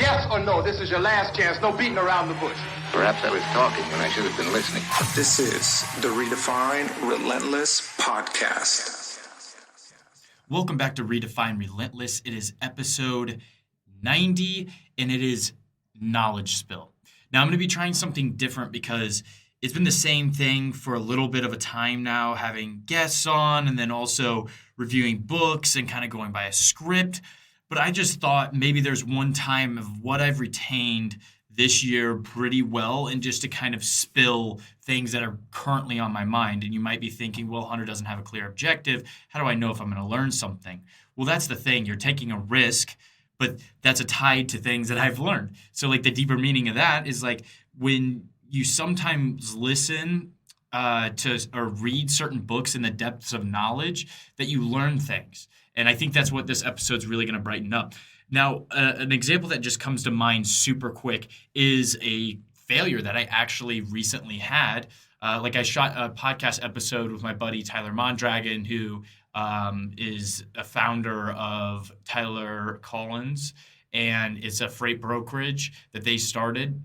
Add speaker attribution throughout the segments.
Speaker 1: Yes or no, this is your last chance. No beating around the bush.
Speaker 2: Perhaps I was talking when I should have been listening.
Speaker 3: This is the Redefine Relentless podcast.
Speaker 4: Welcome back to Redefine Relentless. It is episode 90, and it is knowledge spill. Now, I'm going to be trying something different because it's been the same thing for a little bit of a time now, having guests on and then also reviewing books and kind of going by a script. But I just thought maybe there's one time of what I've retained this year pretty well, and just to kind of spill things that are currently on my mind. And you might be thinking, well, Hunter doesn't have a clear objective. How do I know if I'm going to learn something? Well, that's the thing. You're taking a risk, but that's tied to things that I've learned. So like the deeper meaning of that is like when you sometimes listen to or read certain books in the depths of knowledge, that you learn things. And I think that's what this episode's really going to brighten up. Now, an example that just comes to mind super quick is a failure that I actually recently had. I shot a podcast episode with my buddy Tyler Mondragon, who is a founder of Tyler Collins, and it's a freight brokerage that they started.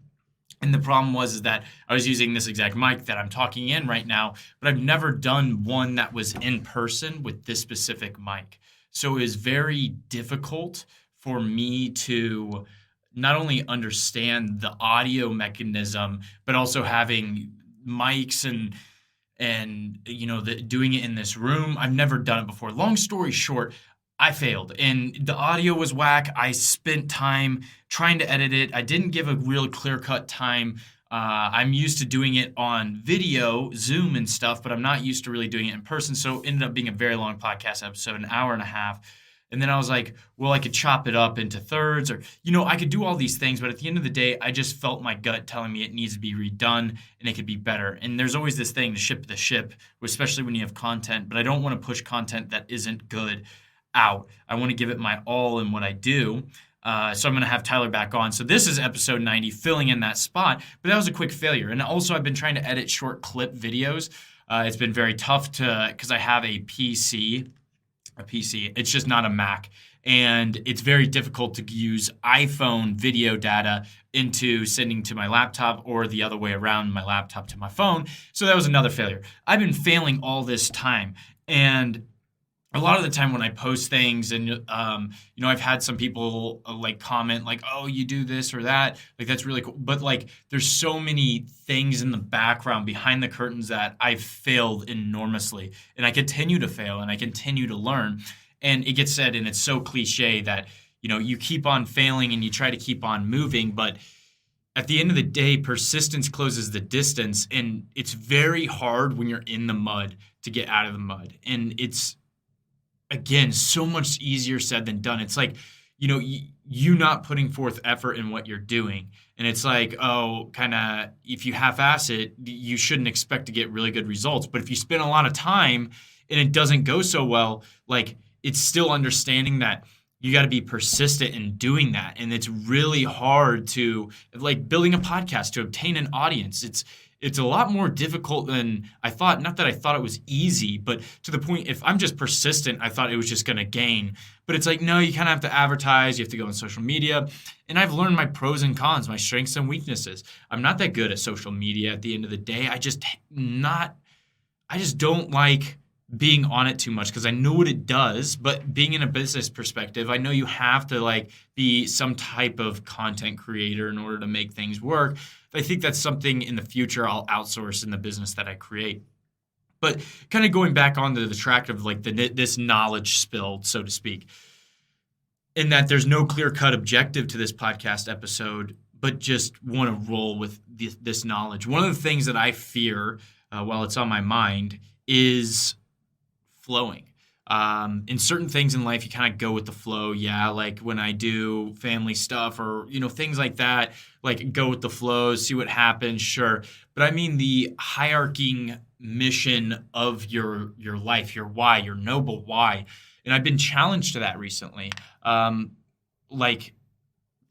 Speaker 4: And the problem was that I was using this exact mic that I'm talking in right now, but I've never done one that was in person with this specific mic. So it was very difficult for me to not only understand the audio mechanism, but also having mics and doing it in this room. I've never done it before. Long story short, I failed, and the audio was whack. I spent time trying to edit it. I didn't give a real clear-cut time. I'm used to doing it on video, Zoom and stuff, but I'm not used to really doing it in person. So it ended up being a very long podcast episode, an hour and a half. And then I was like, well, I could chop it up into thirds, or, I could do all these things. But at the end of the day, I just felt my gut telling me it needs to be redone and it could be better. And there's always this thing to ship the ship, especially when you have content. But I don't want to push content that isn't good out. I want to give it my all in what I do. So I'm going to have Tyler back on. So this is episode 90, filling in that spot. But that was a quick failure. And also I've been trying to edit short clip videos. It's been very tough because I have a PC. It's just not a Mac. And it's very difficult to use iPhone video data into sending to my laptop, or the other way around, my laptop to my phone. So that was another failure. I've been failing all this time. And a lot of the time when I post things and, I've had some people comment like, oh, you do this or that. Like, that's really cool. But there's so many things in the background behind the curtains that I've failed enormously. And I continue to fail and I continue to learn. And it gets said, and it's so cliche that, you keep on failing and you try to keep on moving. But at the end of the day, persistence closes the distance. And it's very hard when you're in the mud to get out of the mud. And it's, again, so much easier said than done. It's like, you not putting forth effort in what you're doing. And it's like, if you half-ass it, you shouldn't expect to get really good results. But if you spend a lot of time and it doesn't go so well, it's still understanding that you got to be persistent in doing that. And it's really hard to, building a podcast, to obtain an audience. It's a lot more difficult than I thought. Not that I thought it was easy, but to the point, if I'm just persistent, I thought it was just going to gain. But it's like, no, you kind of have to advertise. You have to go on social media. And I've learned my pros and cons, my strengths and weaknesses. I'm not that good at social media at the end of the day. I just don't like being on it too much because I know what it does. But being in a business perspective, I know you have to be some type of content creator in order to make things work. I think that's something in the future I'll outsource in the business that I create. But kind of going back onto the track of this knowledge spill, so to speak, in that there's no clear-cut objective to this podcast episode, but just want to roll with this knowledge. One of the things that I fear while it's on my mind is flowing. In certain things in life, you kind of go with the flow. Yeah, like when I do family stuff or, things like that, go with the flow, see what happens, sure. But I mean the hierarchy mission of your life, your why, your noble why. And I've been challenged to that recently.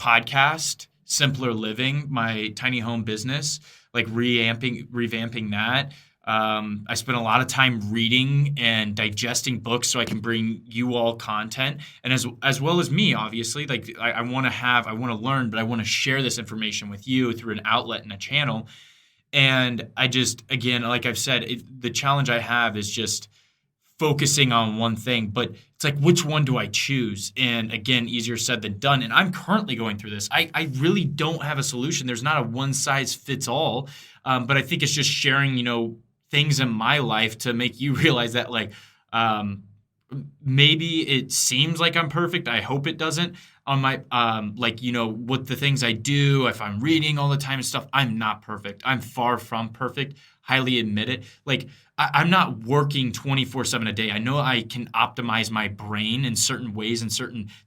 Speaker 4: Podcast, Simpler Living, my tiny home business, revamping that. I spend a lot of time reading and digesting books so I can bring you all content, and as well as me, obviously. Like I want to learn, but I want to share this information with you through an outlet and a channel. And I just, again, like I've said, the challenge I have is just focusing on one thing, but it's like, which one do I choose? And again, easier said than done. And I'm currently going through this. I really don't have a solution. There's not a one size fits all. But I think it's just sharing, things in my life to make you realize that, like, maybe it seems like I'm perfect. I hope it doesn't. On my, with the things I do, if I'm reading all the time and stuff, I'm not perfect. I'm far from perfect. Highly admit it. Like, I'm not working 24/7 a day. I know I can optimize my brain in certain ways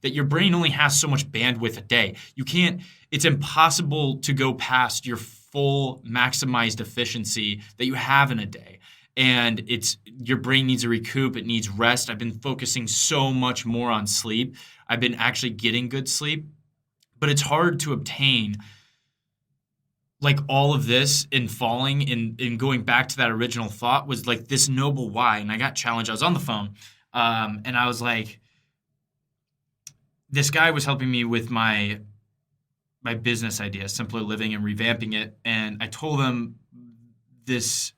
Speaker 4: that your brain only has so much bandwidth a day. It's impossible to go past your full maximized efficiency that you have in a day. And your brain needs a recoup. It needs rest. I've been focusing so much more on sleep. I've been actually getting good sleep, but it's hard to obtain like all of this in falling in going back to that original thought was like this noble why. And I got challenged. I was on the phone and I was like, this guy was helping me with my business idea, Simpler Living, and revamping it. And I told him this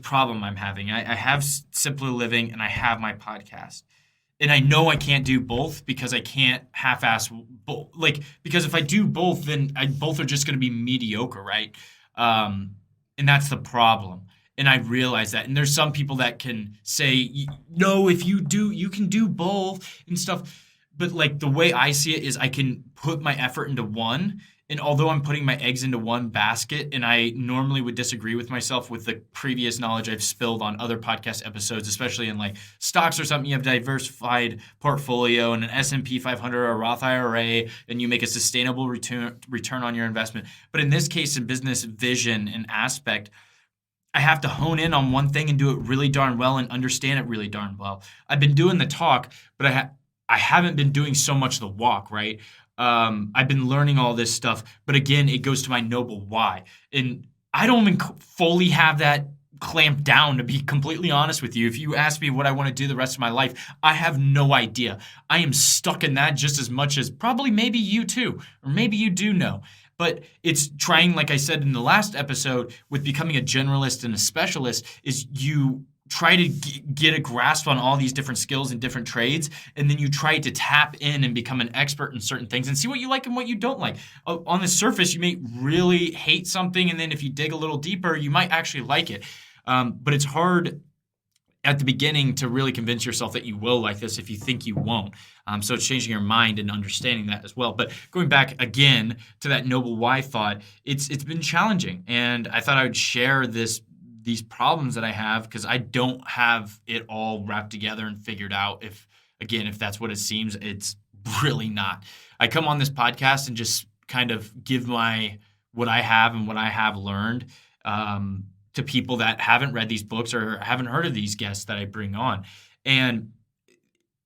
Speaker 4: problem I'm having. I have Simpler Living and I have my podcast. And I know I can't do both because I can't half-ass both. Like, because if I do both, then both are just going to be mediocre, right? And that's the problem. And I realize that. And there's some people that can say, no, if you do, you can do both and stuff. But like the way I see it is I can put my effort into one. And although I'm putting my eggs into one basket, and I normally would disagree with myself with the previous knowledge I've spilled on other podcast episodes, especially in like stocks or something, you have a diversified portfolio and an S&P 500 or a Roth IRA, and you make a sustainable return on your investment. But in this case, in business vision and aspect, I have to hone in on one thing and do it really darn well and understand it really darn well. I've been doing the talk, but I haven't been doing so much the walk, right? I've been learning all this stuff, but again, it goes to my noble why. And I don't even fully have that clamped down, to be completely honest with you. If you ask me what I want to do the rest of my life, I have no idea. I am stuck in that just as much as probably maybe you too, or maybe you do know. But it's trying, like I said in the last episode, with becoming a generalist and a specialist, is you try to get a grasp on all these different skills and different trades, and then you try to tap in and become an expert in certain things and see what you like and what you don't like. On the surface, you may really hate something, and then if you dig a little deeper, you might actually like it. But it's hard at the beginning to really convince yourself that you will like this if you think you won't. So it's changing your mind and understanding that as well. But going back again to that noble why thought, it's been challenging, and I thought I would share these problems that I have because I don't have it all wrapped together and figured out. If that's what it seems, it's really not. I come on this podcast and just kind of give what I have and what I have learned to people that haven't read these books or haven't heard of these guests that I bring on. And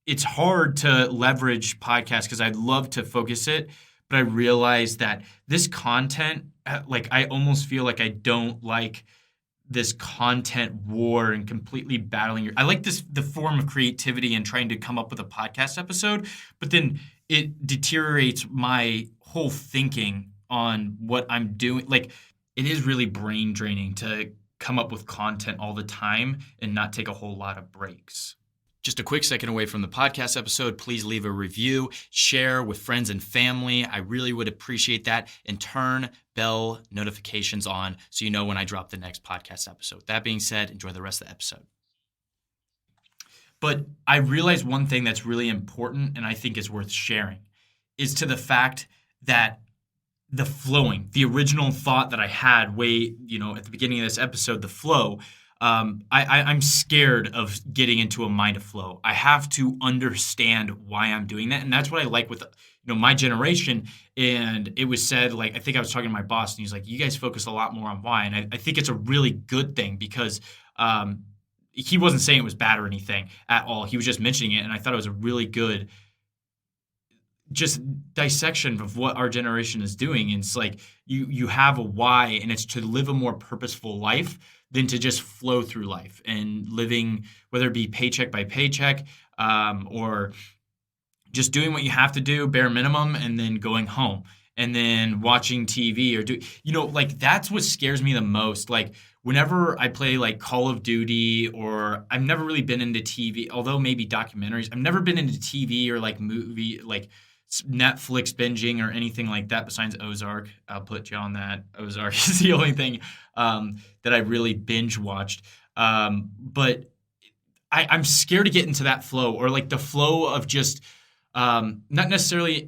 Speaker 4: it's hard to leverage podcasts because I'd love to focus it, but I realize that this content, like I almost feel like I don't like this content war and completely battling I like the form of creativity and trying to come up with a podcast episode, but then it deteriorates my whole thinking on what I'm doing. Like, it is really brain draining to come up with content all the time and not take a whole lot of breaks. Just a quick second away from the podcast episode, please leave a review, share with friends and family. I really would appreciate that, and turn bell notifications on so you know when I drop the next podcast episode. That being said, enjoy the rest of the episode. But I realized one thing that's really important and I think is worth sharing is to the fact that the original thought that I had at the beginning of this episode, the flow, I'm scared of getting into a mind of flow. I have to understand why I'm doing that. And that's what I like with, my generation. And it was said, like, I think I was talking to my boss and he's like, you guys focus a lot more on why. And I think it's a really good thing because, he wasn't saying it was bad or anything at all. He was just mentioning it. And I thought it was a really good just dissection of what our generation is doing. And it's like you have a why, and it's to live a more purposeful life than to just flow through life and living, whether it be paycheck by paycheck, or just doing what you have to do, bare minimum, and then going home and then watching TV or like that's what scares me the most. Like whenever I play like Call of Duty, or I've never really been into TV, although maybe documentaries, I've never been into TV or like movie, like Netflix binging or anything like that besides Ozark. I'll put you on that. Ozark is the only thing that I really binge watched. But I'm scared to get into that flow, or like the flow of just not necessarily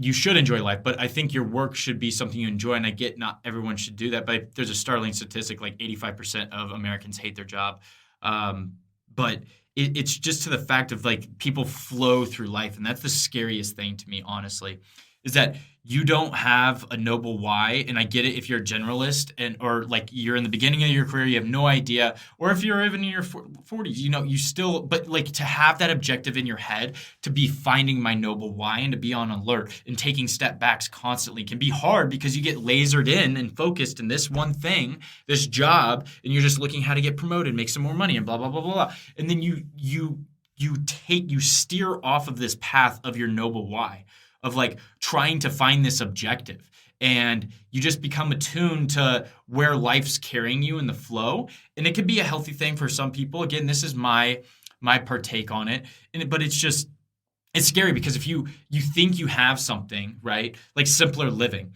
Speaker 4: you should enjoy life, but I think your work should be something you enjoy. And I get not everyone should do that, but there's a startling statistic, like 85% of Americans hate their job. But it's just to the fact of like people flow through life. And that's the scariest thing to me, honestly, is that you don't have a noble why. And I get it if you're a generalist or like you're in the beginning of your career, you have no idea. Or if you're even in your 40s, you still, but like to have that objective in your head, to be finding my noble why and to be on alert and taking step backs constantly can be hard, because you get lasered in and focused in this one thing, this job, and you're just looking how to get promoted, make some more money, and blah, blah, blah, blah, blah. And then you steer off of this path of your noble why, of like trying to find this objective, and you just become attuned to where life's carrying you in the flow. And it could be a healthy thing for some people. Again, this is my partake on it. But it's scary, because if you think you have something, right? Like simpler living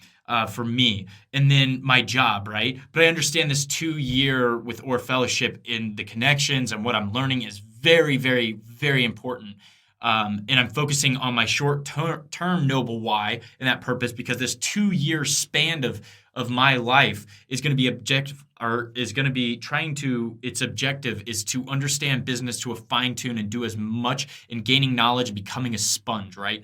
Speaker 4: for me, and then my job, right? But I understand this 2-year with Orr Fellowship in the connections and what I'm learning is very, very, very important. And I'm focusing on my short-term noble why and that purpose, because this 2-year span of my life is going to be objective, or is going to be its objective is to understand business to a fine tune and do as much in gaining knowledge and becoming a sponge, right?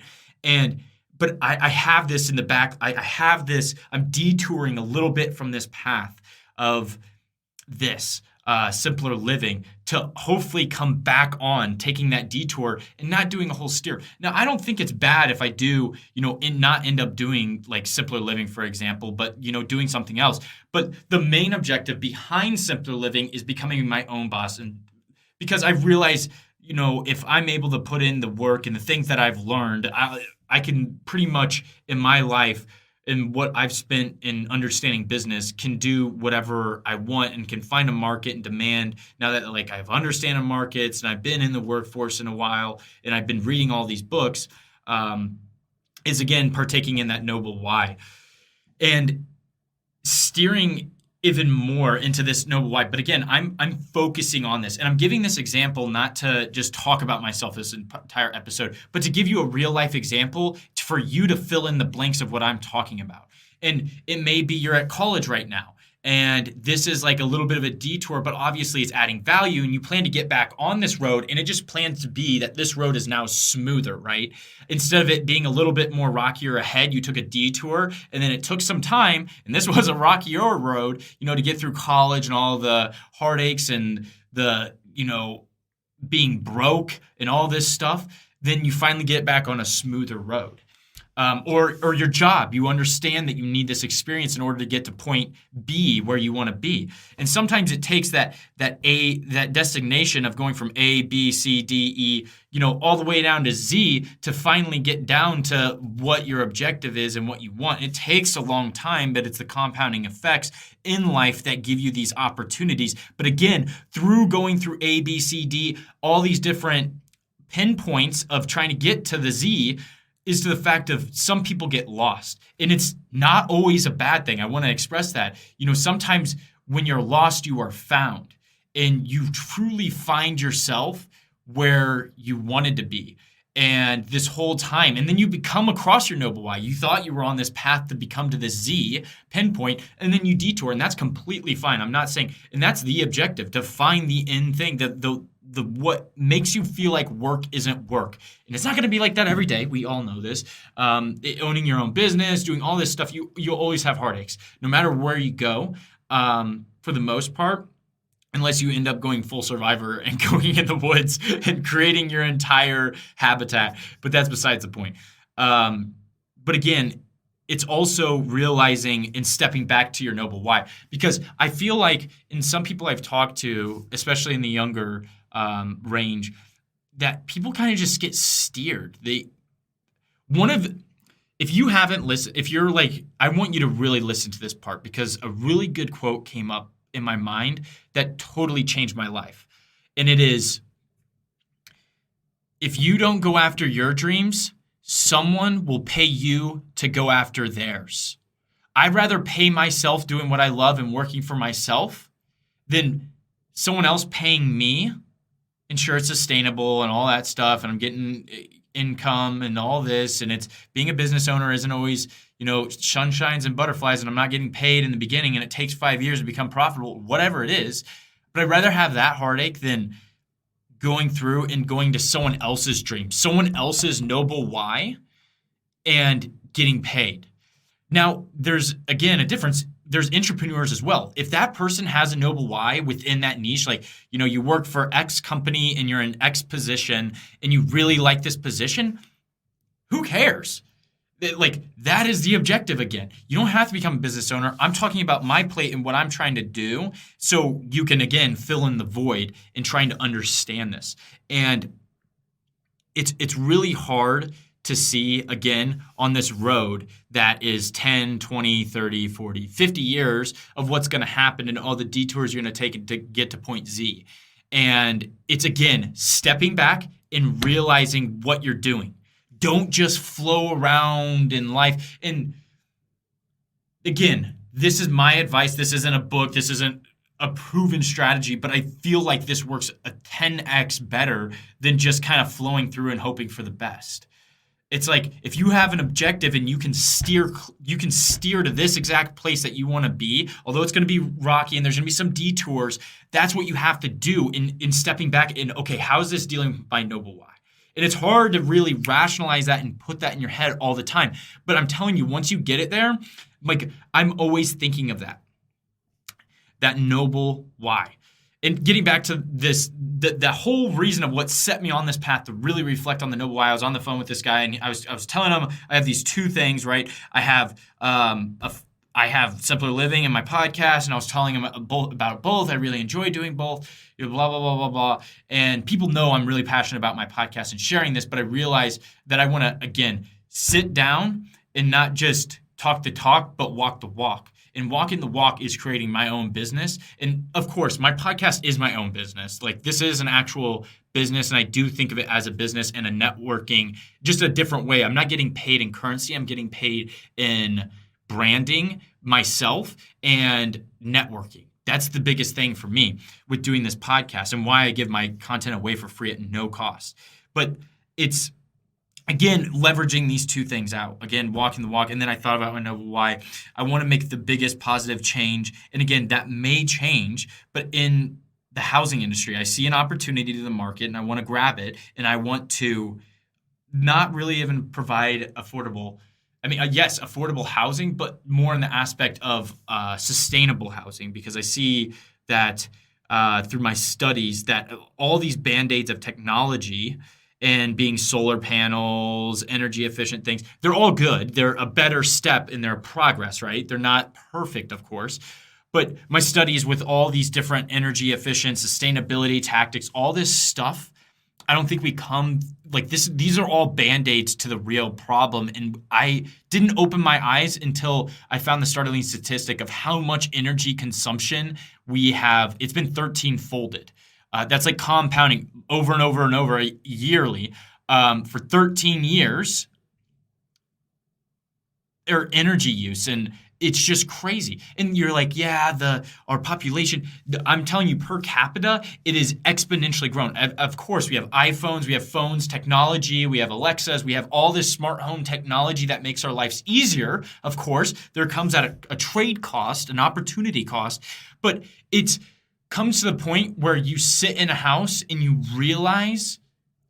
Speaker 4: But I have this in the back. I have this, I'm detouring a little bit from this path of this simpler living to hopefully come back on taking that detour and not doing a whole steer. Now, I don't think it's bad if I do, not end up doing like simpler living, for example, but, doing something else. But the main objective behind simpler living is becoming my own boss. And because I realize, if I'm able to put in the work and the things that I've learned, I can pretty much in my life and what I've spent in understanding business can do whatever I want and can find a market and demand. Now that like I've understanding markets and I've been in the workforce in a while and I've been reading all these books, is again partaking in that noble why and steering even more into this noble why. But again, I'm focusing on this, and I'm giving this example not to just talk about myself this entire episode, but to give you a real life example for you to fill in the blanks of what I'm talking about. And it may be you're at college right now, and this is like a little bit of a detour, but obviously it's adding value, and you plan to get back on this road, and it just plans to be that this road is now smoother, right? Instead of it being a little bit more rockier ahead, you took a detour, and then it took some time, and this was a rockier road, to get through college and all the heartaches and the, being broke and all this stuff. Then you finally get back on a smoother road. Or your job, you understand that you need this experience in order to get to point B where you want to be. And sometimes it takes that designation of going from A, B, C, D, E, all the way down to Z to finally get down to what your objective is and what you want. It takes a long time, but it's the compounding effects in life that give you these opportunities. But again, through going through A, B, C, D, all these different pinpoints of trying to get to the Z, is to the fact of some people get lost. And it's not always a bad thing. I want to express that. Sometimes when you're lost, you are found. And you truly find yourself where you wanted to be. And this whole time, and then you become across your noble why. You thought you were on this path to become to this Z pinpoint, and then you detour, and that's completely fine. I'm not saying, and that's the objective, to find the end thing, the what makes you feel like work isn't work. And it's not going to be like that every day. We all know this. Owning your own business, doing all this stuff, you'll always have heartaches, no matter where you go, for the most part. unless you end up going full survivor and going in the woods and creating your entire habitat. But that's besides the point. But again, it's also realizing and stepping back to your noble why. Because I feel like in some people I've talked to, especially in the younger range, that people kind of just get steered. If you haven't listened, if you're like, I want you to really listen to this part, because a really good quote came up in my mind that totally changed my life. And it is, if you don't go after your dreams, someone will pay you to go after theirs. I'd rather pay myself doing what I love and working for myself than someone else paying me. And sure, it's sustainable and all that stuff, and I'm getting income and all this, and it's being a business owner isn't always, sunshines and butterflies, and I'm not getting paid in the beginning, and it takes 5 years to become profitable, whatever it is. But I'd rather have that heartache than going through and going to someone else's dream, someone else's noble why, and getting paid. Now, there's, again, a difference. There's entrepreneurs as well. If that person has a noble why within that niche, like, you work for X company and you're in X position and you really like this position, who cares? Like, that is the objective again. You don't have to become a business owner. I'm talking about my plate and what I'm trying to do so you can, again, fill in the void in trying to understand this. And it's really hard to see, again, on this road that is 10, 20, 30, 40, 50 years of what's going to happen and all the detours you're going to take to get to point Z. And it's, again, stepping back and realizing what you're doing. Don't just flow around in life. And again, this is my advice. This isn't a book. This isn't a proven strategy, but I feel like this works a 10x better than just kind of flowing through and hoping for the best. It's like, if you have an objective and you can steer to this exact place that you want to be, although it's going to be rocky and there's going to be some detours, that's what you have to do in stepping back in, okay, how is this dealing with my noble why? And it's hard to really rationalize that and put that in your head all the time. But I'm telling you, once you get it there, like, I'm always thinking of that noble why. And getting back to this, the whole reason of what set me on this path to really reflect on the noble why, I was on the phone with this guy and I was telling him I have these two things, right? I have Simpler Living and my podcast, and I was telling him about both. I really enjoy doing both, blah, blah, blah, blah, blah. And people know I'm really passionate about my podcast and sharing this, but I realize that I want to, again, sit down and not just talk the talk, but walk the walk. And walking the walk is creating my own business. And of course, my podcast is my own business. Like, this is an actual business, and I do think of it as a business and a networking, just a different way. I'm not getting paid in currency. I'm getting paid in branding myself and networking. That's the biggest thing for me with doing this podcast and why I give my content away for free at no cost. But it's, again, leveraging these two things out. Again, walking the walk. And then I thought about my noble why. I want to make the biggest positive change. And again, that may change, but in the housing industry, I see an opportunity to the market and I want to grab it. And I want to not really even provide affordable housing, but more in the aspect of sustainable housing, because I see that through my studies that all these band-aids of technology and being solar panels, energy efficient things, they're all good. They're a better step in their progress, right? They're not perfect, of course. But my studies with all these different energy efficient, sustainability tactics, all this stuff, I don't think we come like this. These are all band-aids to the real problem. And I didn't open my eyes until I found the startling statistic of how much energy consumption we have. It's been 13-folded. That's like compounding over and over and over yearly for 13 years, or energy use. And it's just crazy. And you're like, yeah, our population, I'm telling you, per capita, it is exponentially grown. Of course, we have iPhones, we have phones, technology, we have Alexas, we have all this smart home technology that makes our lives easier. Of course, there comes at a trade cost, an opportunity cost, but it's comes to the point where you sit in a house and you realize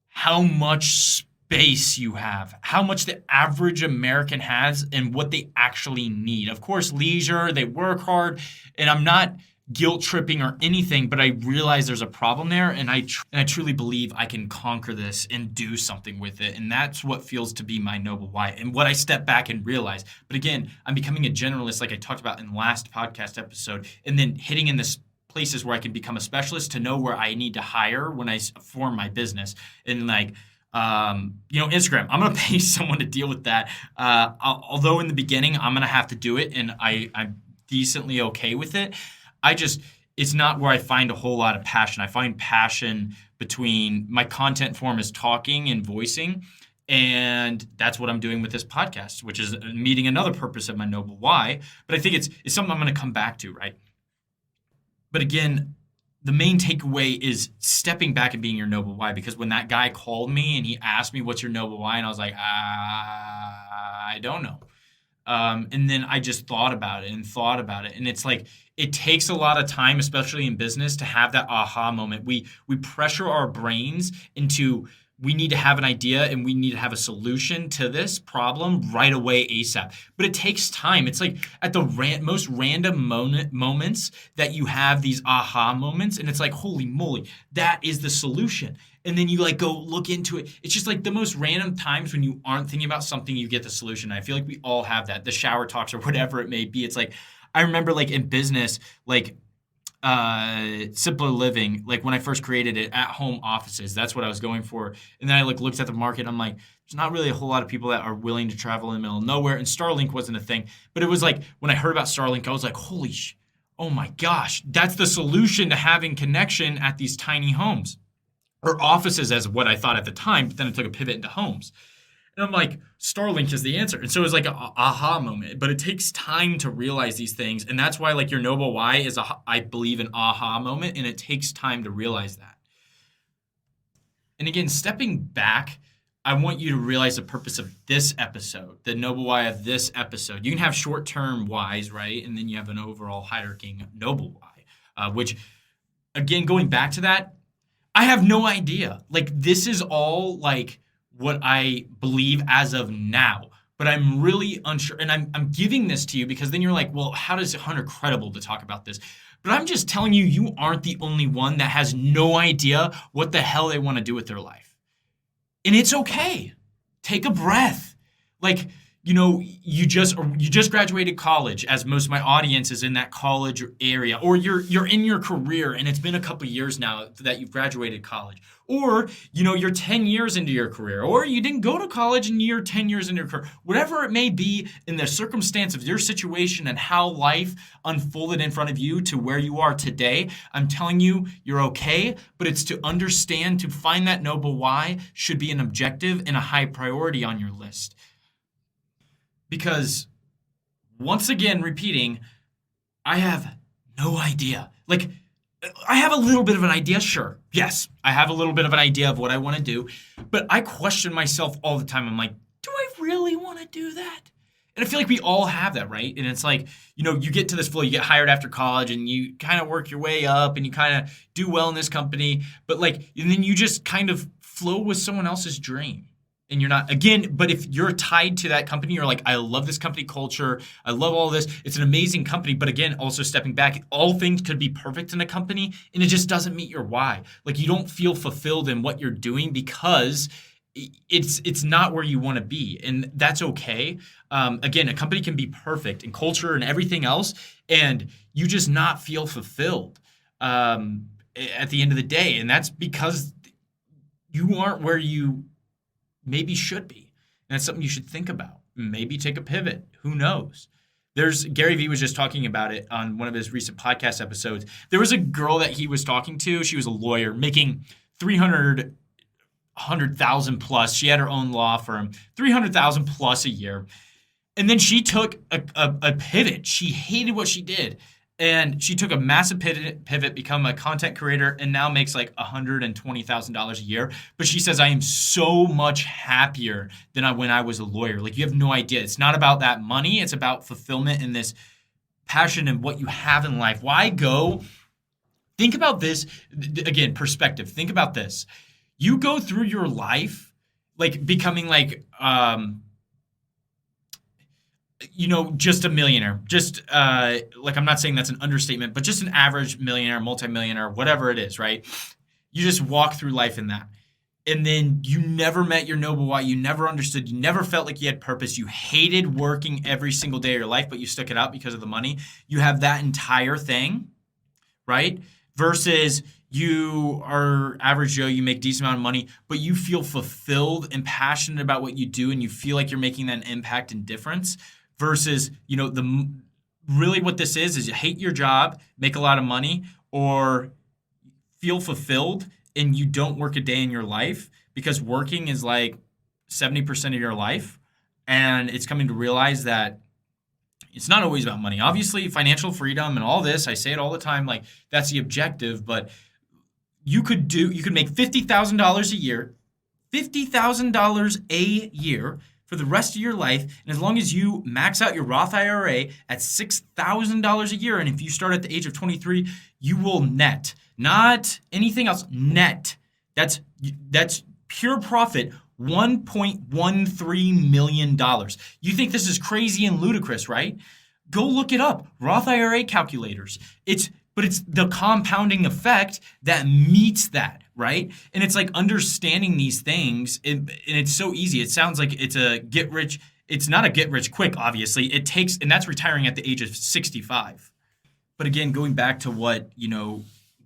Speaker 4: how much space you have, how much the average American has and what they actually need. Of course, leisure, they work hard, and I'm not guilt tripping or anything, but I realize there's a problem there, and I truly believe I can conquer this and do something with it, and that's what feels to be my noble why, and what I step back and realize. But again, I'm becoming a generalist, like I talked about in the last podcast episode, and then hitting in this places where I can become a specialist to know where I need to hire when I form my business, and like. Instagram, I'm going to pay someone to deal with that. Although in the beginning, I'm going to have to do it, and I'm decently okay with it. It's not where I find a whole lot of passion. I find passion between my content form is talking and voicing. And that's what I'm doing with this podcast, which is meeting another purpose of my noble why. But I think it's something I'm going to come back to, right? But again, the main takeaway is stepping back and being your noble why, because when that guy called me and he asked me, what's your noble why? And I was like, I don't know. And then I just thought about it. And it's like, it takes a lot of time, especially in business, to have that aha moment. We pressure our brains into, we need to have an idea and we need to have a solution to this problem right away ASAP. But it takes time. It's like at the most random moments that you have these aha moments, and it's like, holy moly, that is the solution. And then you like go look into it. It's just like the most random times when you aren't thinking about something, you get the solution. I feel like we all have that. The shower talks or whatever it may be. It's like, I remember like in business, like Simpler Living, like when I first created it, at home offices, that's what I was going for. And then I like looked at the market and I'm like, there's not really a whole lot of people that are willing to travel in the middle of nowhere. And Starlink wasn't a thing. But it was like, when I heard about Starlink, I was like, oh my gosh, that's the solution to having connection at these tiny homes. Or offices as what I thought at the time, but then I took a pivot into homes. And I'm like, Starlink is the answer. And so it was like an aha moment, but it takes time to realize these things. And that's why like your noble why is, I believe, an aha moment, and it takes time to realize that. And again, stepping back, I want you to realize the purpose of this episode, the noble why of this episode. You can have short-term whys, right? And then you have an overall high-arcing noble why, which, again, going back to that, I have no idea. Like, this is all like what I believe as of now, but I'm really unsure. And I'm giving this to you because then you're like, well, how does Hunter credible to talk about this? But I'm just telling you, you aren't the only one that has no idea what the hell they want to do with their life. And it's okay. Take a breath. Like, you just graduated college, as most of my audience is in that college area, or you're in your career and it's been a couple years now that you've graduated college, or you're 10 years into your career, or you didn't go to college and you're 10 years into your career. Whatever it may be in the circumstance of your situation and how life unfolded in front of you to where you are today, I'm telling you, you're okay, but it's to understand, to find that noble why should be an objective and a high priority on your list. Because, once again, repeating, I have no idea. Like, I have a little bit of an idea, sure. Yes, I have a little bit of an idea of what I want to do, but I question myself all the time. I'm like, do I really want to do that? And I feel like we all have that, right? And it's like, you get to this flow, you get hired after college and you kind of work your way up and you kind of do well in this company, but like, and then you just kind of flow with someone else's dream. And you're not, again, but if you're tied to that company, you're like, I love this company culture. I love all this. It's an amazing company. But again, also stepping back, all things could be perfect in a company and it just doesn't meet your why. Like you don't feel fulfilled in what you're doing because it's not where you want to be. And that's okay. Again, a company can be perfect in culture and everything else, and you just not feel fulfilled at the end of the day. And that's because you aren't where you maybe should be. And that's something you should think about. Maybe take a pivot. Who knows? Gary Vee was just talking about it on one of his recent podcast episodes. There was a girl that he was talking to. She was a lawyer making $100,000 plus. She had her own law firm, $300,000 plus a year. And then she took a pivot. She hated what she did. And she took a massive pivot, become a content creator, and now makes like $120,000 a year. But she says, I am so much happier than when I was a lawyer. Like, you have no idea. It's not about that money. It's about fulfillment and this passion and what you have in life. Why go? Think about this. Again, perspective. Think about this. You go through your life like becoming like just a millionaire, just like, I'm not saying that's an understatement, but just an average millionaire, multimillionaire, whatever it is, right? You just walk through life in that. And then you never met your noble why. You never understood. You never felt like you had purpose. You hated working every single day of your life, but you stuck it out because of the money. You have that entire thing, right? Versus you are average Joe, you make decent amount of money, but you feel fulfilled and passionate about what you do, and you feel like you're making that impact and difference. Versus, really what this is you hate your job, make a lot of money, or feel fulfilled and you don't work a day in your life, because working is like 70% of your life. And it's coming to realize that it's not always about money. Obviously, financial freedom and all this, I say it all the time, like, that's the objective, but you could make $50,000 a year, $50,000 a year for the rest of your life. And as long as you max out your Roth IRA at $6,000 a year, and if you start at the age of 23, you will net, not anything else, net. That's pure profit, $1.13 million. You think this is crazy and ludicrous, right? Go look it up. Roth IRA calculators. But it's the compounding effect that meets that, right? And it's like understanding these things, and it's so easy. It sounds like it's it's not a get rich quick, obviously. And that's retiring at the age of 65. But again, going back to what,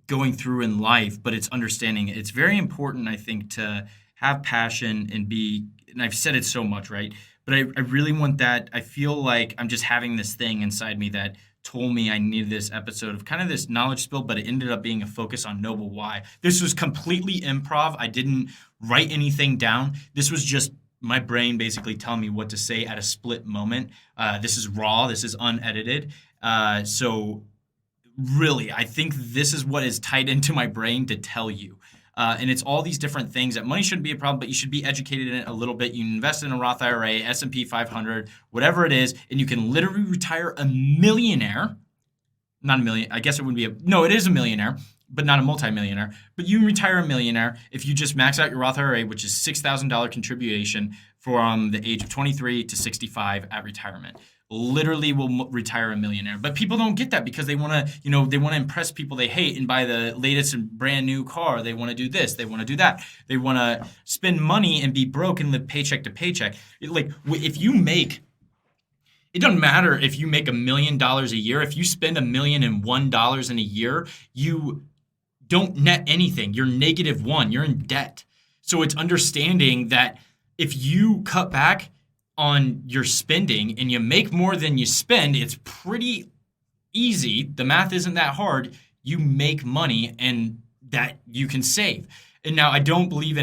Speaker 4: going through in life, but it's understanding it. It's very important, I think, to have passion and I've said it so much, right? But I really want that. I feel like I'm just having this thing inside me that told me I needed this episode of kind of this knowledge spill, but it ended up being a focus on noble why. This was completely improv. I didn't write anything down. This was just my brain basically telling me what to say at a split moment. This is raw. This is unedited. So really, I think this is what is tied into my brain to tell you. And it's all these different things that money shouldn't be a problem, but you should be educated in it a little bit. You invest in a Roth IRA, S&P 500, whatever it is, and you can literally retire a millionaire. Not a million. I guess it wouldn't be it is a millionaire, but not a multimillionaire. But you can retire a millionaire if you just max out your Roth IRA, which is $6,000 contribution from the age of 23 to 65 at retirement. Literally will retire a millionaire. But people don't get that because they want to impress people they hate and buy the latest and brand new car. They want to do this. They want to do that. They want to spend money and be broke and live paycheck to paycheck. It doesn't matter if you make $1 million a year. If you spend $1,001 in a year, you don't net anything. You're -1. You're in debt. So it's understanding that if you cut back on your spending and you make more than you spend, it's pretty easy. The math isn't that hard. You make money and that you can save. And now I believe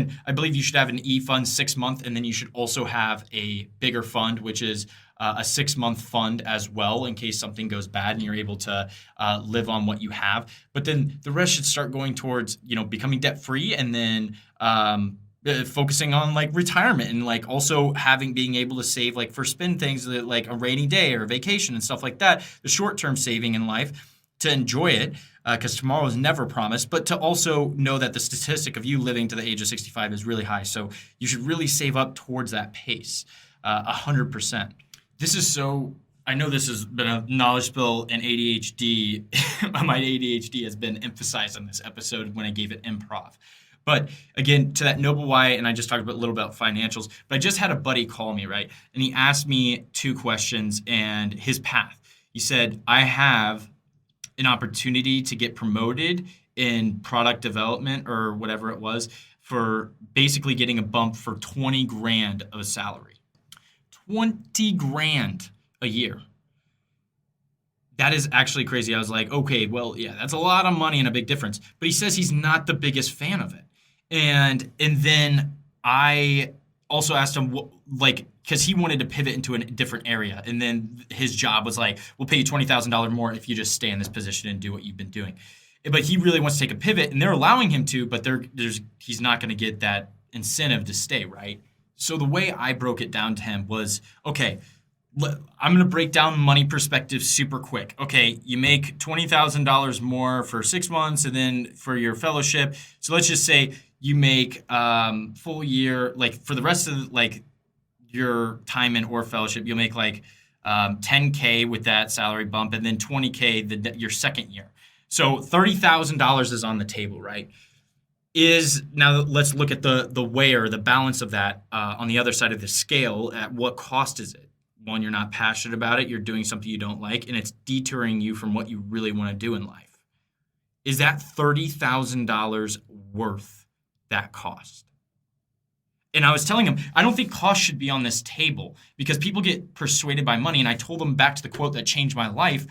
Speaker 4: you should have an E-fund 6 month, and then you should also have a bigger fund, which is a 6-month fund as well, in case something goes bad and you're able to live on what you have. But then the rest should start going towards, becoming debt free, and then focusing on like retirement, and like also being able to save like for spend things like a rainy day or vacation and stuff like that. The short-term saving in life to enjoy it, because tomorrow is never promised, but to also know that the statistic of you living to the age of 65 is really high. So you should really save up towards that pace, 100%. I know this has been a knowledge spill, and ADHD, my ADHD has been emphasized on this episode when I gave it improv. But again, to that noble why, and I just talked a little about financials, but I just had a buddy call me, right? And he asked me 2 questions and his path. He said, I have an opportunity to get promoted in product development or whatever it was, for basically getting a bump for 20 grand of a salary. 20 grand a year. That is actually crazy. I was like, okay, well, yeah, that's a lot of money and a big difference. But he says he's not the biggest fan of it. And then I also asked him, because he wanted to pivot into a different area. And then his job was like, we'll pay you $20,000 more if you just stay in this position and do what you've been doing. But he really wants to take a pivot, and they're allowing him to, but he's not going to get that incentive to stay, right? So the way I broke it down to him was, okay, I'm going to break down money perspective super quick. Okay, you make $20,000 more for 6 months, and then for your fellowship. So let's just say you make full year, like for the rest of your time in or fellowship, you'll make like $10K with that salary bump, and then $20K your second year. So $30,000 is on the table, right? Now let's look at the way or the balance of that on the other side of the scale. At what cost is it? One, you're not passionate about it. You're doing something you don't like, and it's detouring you from what you really want to do in life. Is that $30,000 worth that cost? And I was telling him, I don't think cost should be on this table because people get persuaded by money. And I told him back to the quote that changed my life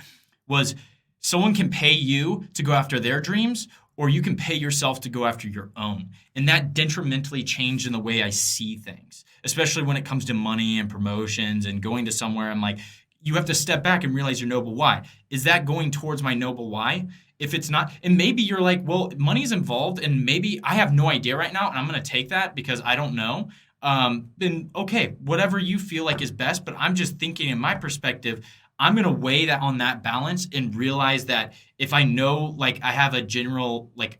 Speaker 4: was, someone can pay you to go after their dreams, or you can pay yourself to go after your own. And that detrimentally changed in the way I see things, especially when it comes to money and promotions and going to somewhere. I'm like, you have to step back and realize your noble why. Is that going towards my noble why? If it's not, and maybe you're like, well, money's involved and maybe I have no idea right now and I'm going to take that because I don't know. Then okay, whatever you feel like is best. But I'm just thinking in my perspective, I'm going to weigh that on that balance and realize that if I know, like I have a general, like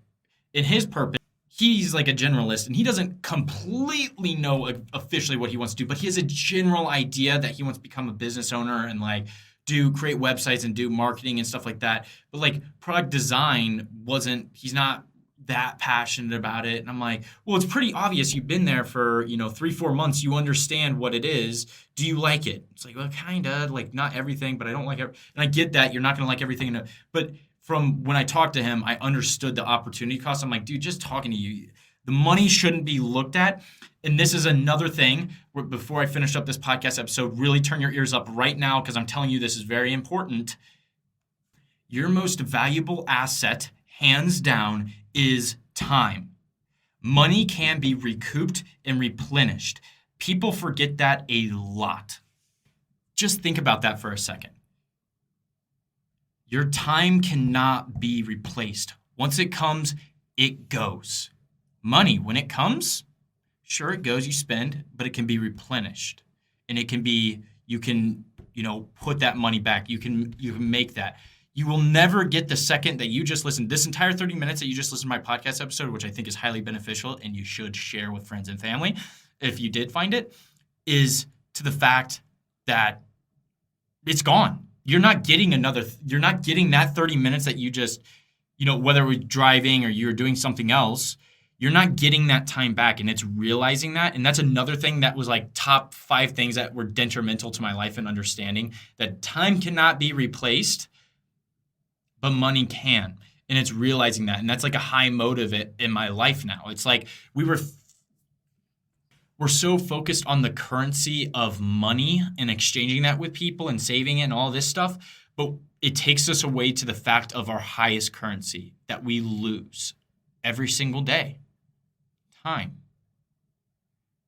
Speaker 4: in his purpose, he's like a generalist and he doesn't completely know officially what he wants to do, but he has a general idea that he wants to become a business owner and like create websites and do marketing and stuff like that. But like product design he's not that passionate about it. And I'm like, well, it's pretty obvious. You've been there for, 3-4 months. You understand what it is. Do you like it? It's like, well, kind of, like not everything, but I don't like it. And I get that you're not going to like everything. But from when I talked to him, I understood the opportunity cost. I'm like, dude, just talking to you, the money shouldn't be looked at. And this is another thing where before I finish up this podcast episode, really turn your ears up right now because I'm telling you this is very important. Your most valuable asset, hands down, is time. Money can be recouped and replenished. People forget that a lot. Just think about that for a second. Your time cannot be replaced. Once it comes, it goes. Money, when it comes, sure it goes, you spend, but it can be replenished. And it can be, you can, put that money back. You can make that. You will never get the second that you just listened. This entire 30 minutes that you just listened to my podcast episode, which I think is highly beneficial and you should share with friends and family if you did find it, is to the fact that it's gone. You're not getting that 30 minutes that you just, whether it was driving or you're doing something else, you're not getting that time back. And it's realizing that. And that's another thing that was like top 5 things that were detrimental to my life and understanding that time cannot be replaced, but money can. And it's realizing that. And that's like a high motive in my life now. It's like we're so focused on the currency of money and exchanging that with people and saving it and all this stuff. But it takes us away to the fact of our highest currency that we lose every single day. Time.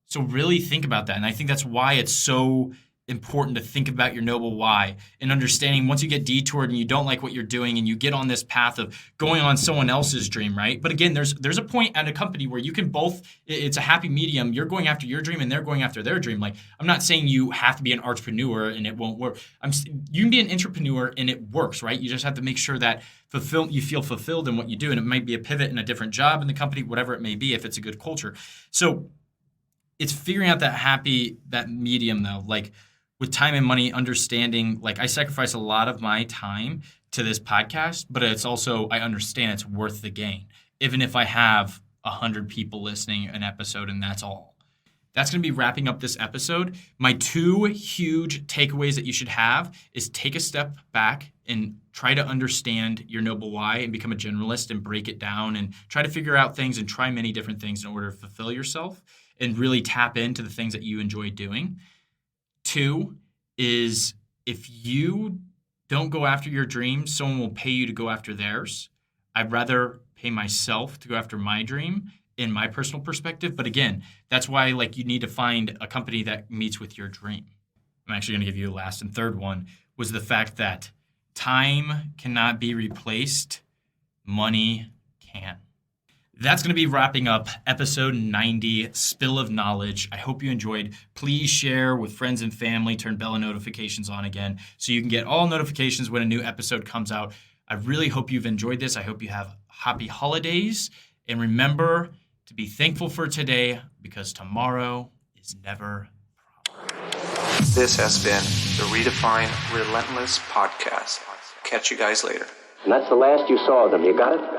Speaker 4: So really think about that. And I think that's why it's so important to think about your noble why and understanding once you get detoured and you don't like what you're doing and you get on this path of going on someone else's dream, right? But again, there's a point at a company where you can both, it's a happy medium. You're going after your dream and they're going after their dream. Like, I'm not saying you have to be an entrepreneur and it won't work. You can be an entrepreneur and it works, right? You just have to make sure that you feel fulfilled in what you do. And it might be a pivot in a different job in the company, whatever it may be, if it's a good culture. So it's figuring out that medium though, like, with time and money, understanding, like I sacrifice a lot of my time to this podcast, but it's also, I understand it's worth the gain. Even if I have 100 people listening an episode and that's all. That's going to be wrapping up this episode. My 2 huge takeaways that you should have is take a step back and try to understand your noble why and become a generalist and break it down and try to figure out things and try many different things in order to fulfill yourself and really tap into the things that you enjoy doing. 2 is if you don't go after your dreams, someone will pay you to go after theirs. I'd rather pay myself to go after my dream in my personal perspective. But again, that's why you need to find a company that meets with your dream. I'm actually going to give you a last and third one was the fact that time cannot be replaced. Money can. That's going to be wrapping up episode 90, Spill of Knowledge. I hope you enjoyed. Please share with friends and family. Turn bell notifications on again so you can get all notifications when a new episode comes out. I really hope you've enjoyed this. I hope you have happy holidays. And remember to be thankful for today because tomorrow is never promised.
Speaker 3: This has been the Redefine Relentless podcast. Catch you guys later.
Speaker 5: And that's the last you saw of them. You got it?